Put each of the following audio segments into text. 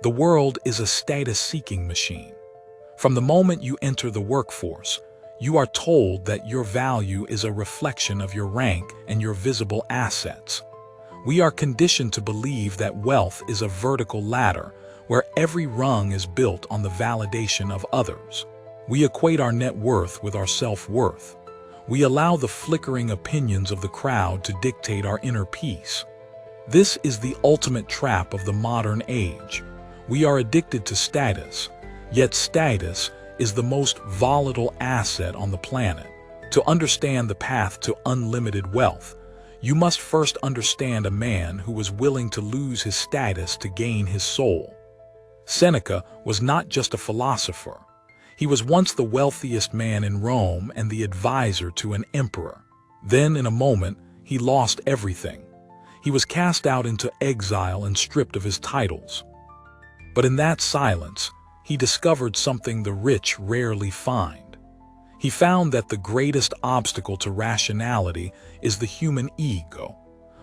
The world is a status-seeking machine. From the moment you enter the workforce, you are told that your value is a reflection of your rank and your visible assets. We are conditioned to believe that wealth is a vertical ladder where every rung is built on the validation of others. We equate our net worth with our self-worth. We allow the flickering opinions of the crowd to dictate our inner peace. This is the ultimate trap of the modern age. We are addicted to status, yet status is the most volatile asset on the planet. To understand the path to unlimited wealth, you must first understand a man who was willing to lose his status to gain his soul. Seneca was not just a philosopher. He was once the wealthiest man in Rome and the advisor to an emperor. Then, in a moment, he lost everything. He was cast out into exile and stripped of his titles. But in that silence, he discovered something the rich rarely find. He found that the greatest obstacle to rationality is the human ego.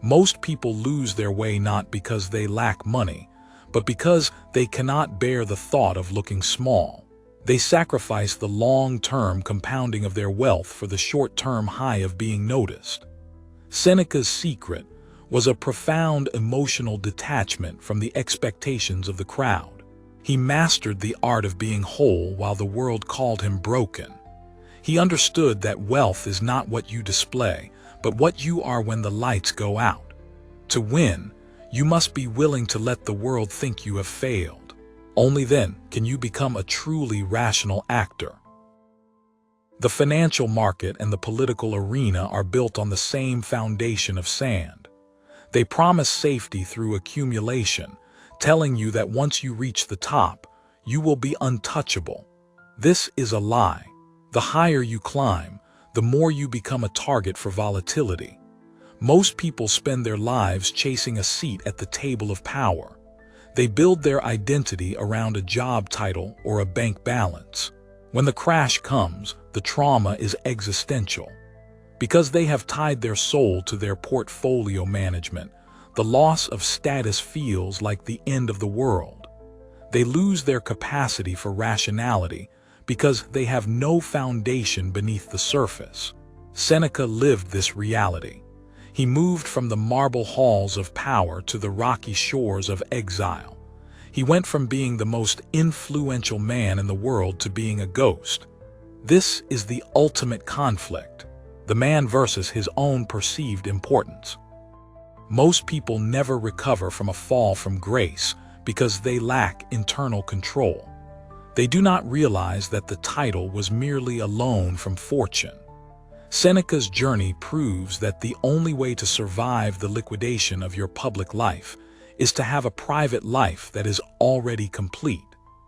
Most people lose their way not because they lack money, but because they cannot bear the thought of looking small. They sacrifice the long-term compounding of their wealth for the short-term high of being noticed. Seneca's secret was a profound emotional detachment from the expectations of the crowd. He mastered the art of being whole while the world called him broken. He understood that wealth is not what you display, but what you are when the lights go out. To win, you must be willing to let the world think you have failed. Only then can you become a truly rational actor. The financial market and the political arena are built on the same foundation of sand. They promise safety through accumulation, telling you that once you reach the top, you will be untouchable. This is a lie. The higher you climb, the more you become a target for volatility. Most people spend their lives chasing a seat at the table of power. They build their identity around a job title or a bank balance. When the crash comes, the trauma is existential. Because they have tied their soul to their portfolio management, the loss of status feels like the end of the world. They lose their capacity for rationality because they have no foundation beneath the surface. Seneca lived this reality. He moved from the marble halls of power to the rocky shores of exile. He went from being the most influential man in the world to being a ghost. This is the ultimate conflict, the man versus his own perceived importance. Most people never recover from a fall from grace because they lack internal control. They do not realize that the title was merely a loan from fortune. Seneca's journey proves that the only way to survive the liquidation of your public life is to have a private life that is already complete.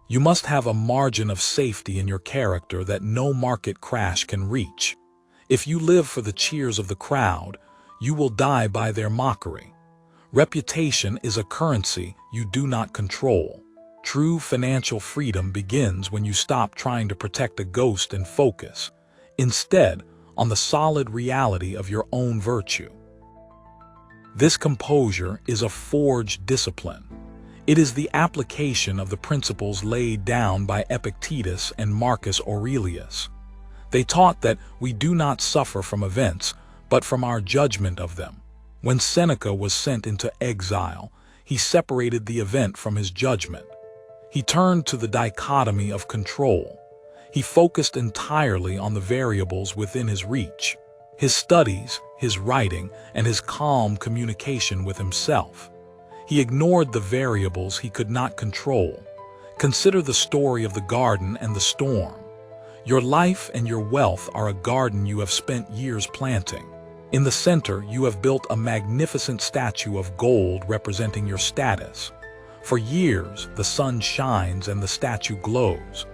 You must have a margin of safety in your character that no market crash can reach. If you live for the cheers of the crowd, you will die by their mockery. Reputation is a currency you do not control. True financial freedom begins when you stop trying to protect a ghost and focus, instead, on the solid reality of your own virtue. This composure is a forged discipline. It is the application of the principles laid down by Epictetus and Marcus Aurelius. They taught that we do not suffer from events, but from our judgment of them. When Seneca was sent into exile, he separated the event from his judgment. He turned to the dichotomy of control. He focused entirely on the variables within his reach: his studies, his writing, and his calm communication with himself. He ignored the variables he could not control. Consider the story of the garden and the storm. Your life and your wealth are a garden you have spent years planting. In the center, you have built a magnificent statue of gold representing your status. For years, the sun shines and the statue glows.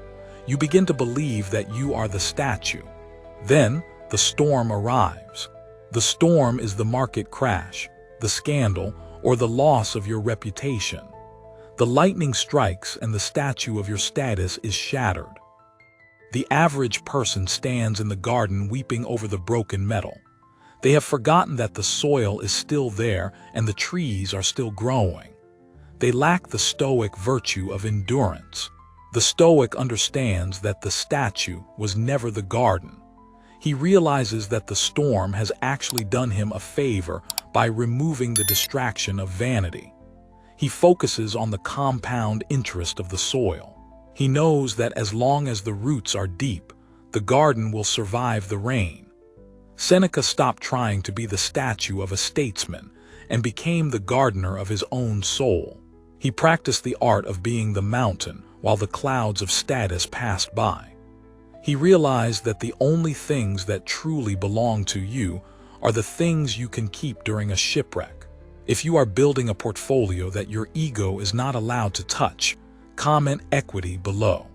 You begin to believe that you are the statue. Then, the storm arrives. The storm is the market crash, the scandal, or the loss of your reputation. The lightning strikes and the statue of your status is shattered. The average person stands in the garden weeping over the broken metal. They have forgotten that the soil is still there and the trees are still growing. They lack the Stoic virtue of endurance. The Stoic understands that the statue was never the garden. He realizes that the storm has actually done him a favor by removing the distraction of vanity. He focuses on the compound interest of the soil. He knows that as long as the roots are deep, the garden will survive the rain. Seneca stopped trying to be the statue of a statesman and became the gardener of his own soul. He practiced the art of being the mountain while the clouds of status passed by. He realized that the only things that truly belong to you are the things you can keep during a shipwreck. If you are building a portfolio that your ego is not allowed to touch, comment equity below.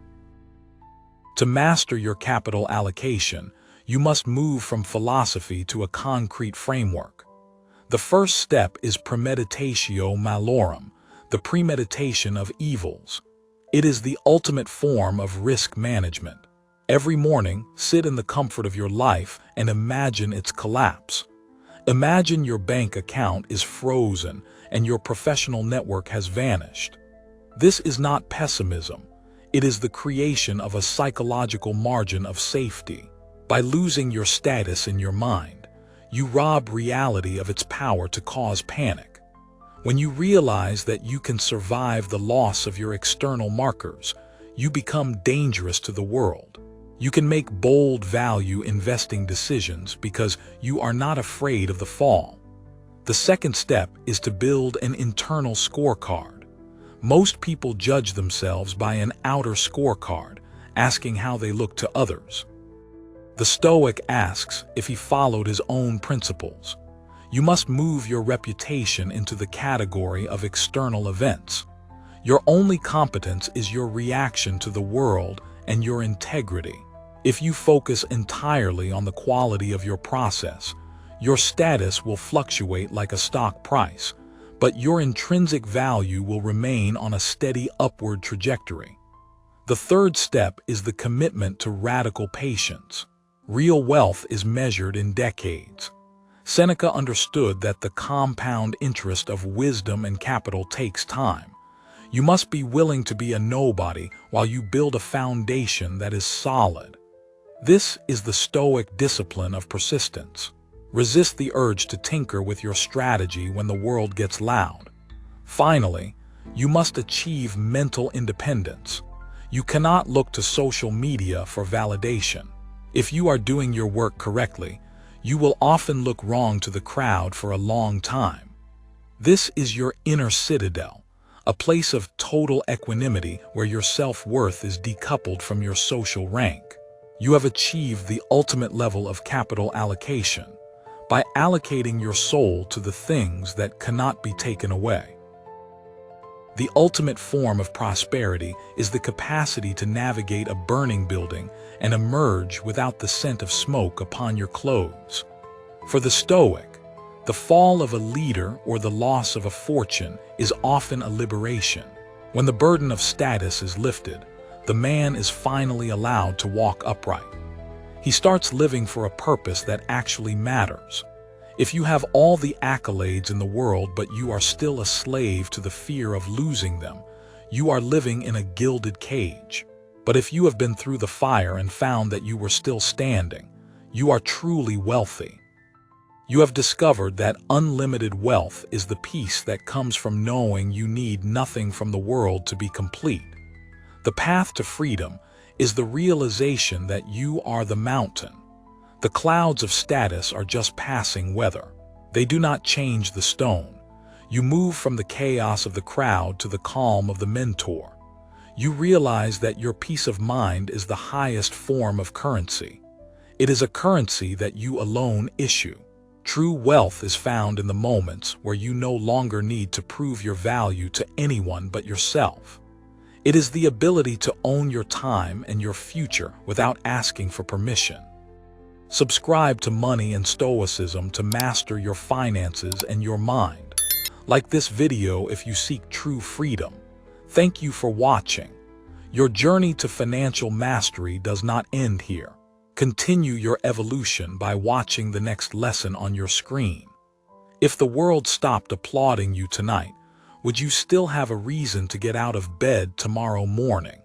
To master your capital allocation, you must move from philosophy to a concrete framework. The first step is premeditatio malorum, the premeditation of evils. It is the ultimate form of risk management. Every morning, sit in the comfort of your life and imagine its collapse. Imagine your bank account is frozen and your professional network has vanished. This is not pessimism. It is the creation of a psychological margin of safety. By losing your status in your mind, you rob reality of its power to cause panic. When you realize that you can survive the loss of your external markers, you become dangerous to the world. You can make bold value investing decisions because you are not afraid of the fall. The second step is to build an internal scorecard. Most people judge themselves by an outer scorecard, asking how they look to others. The Stoic asks if he followed his own principles. You must move your reputation into the category of external events. Your only competence is your reaction to the world and your integrity. If you focus entirely on the quality of your process, your status will fluctuate like a stock price, but your intrinsic value will remain on a steady upward trajectory. The third step is the commitment to radical patience. Real wealth is measured in decades. Seneca understood that the compound interest of wisdom and capital takes time. You must be willing to be a nobody while you build a foundation that is solid. This is the Stoic discipline of persistence. Resist the urge to tinker with your strategy when the world gets loud. Finally, you must achieve mental independence. You cannot look to social media for validation. If you are doing your work correctly, you will often look wrong to the crowd for a long time. This is your inner citadel, a place of total equanimity where your self-worth is decoupled from your social rank. You have achieved the ultimate level of capital allocation by allocating your soul to the things that cannot be taken away. The ultimate form of prosperity is the capacity to navigate a burning building and emerge without the scent of smoke upon your clothes. For the Stoic, the fall of a leader or the loss of a fortune is often a liberation. When the burden of status is lifted, the man is finally allowed to walk upright. He starts living for a purpose that actually matters. If you have all the accolades in the world but you are still a slave to the fear of losing them, you are living in a gilded cage. But if you have been through the fire and found that you were still standing, you are truly wealthy. You have discovered that unlimited wealth is the peace that comes from knowing you need nothing from the world to be complete. The path to freedom is the realization that you are the mountain. The clouds of status are just passing weather. They do not change the stone. You move from the chaos of the crowd to the calm of the mentor. You realize that your peace of mind is the highest form of currency. It is a currency that you alone issue. True wealth is found in the moments where you no longer need to prove your value to anyone but yourself. It is the ability to own your time and your future without asking for permission. Subscribe to Money and Stoicism to master your finances and your mind. Like this video if you seek true freedom. Thank you for watching. Your journey to financial mastery does not end here. Continue your evolution by watching the next lesson on your screen. If the world stopped applauding you tonight, would you still have a reason to get out of bed tomorrow morning?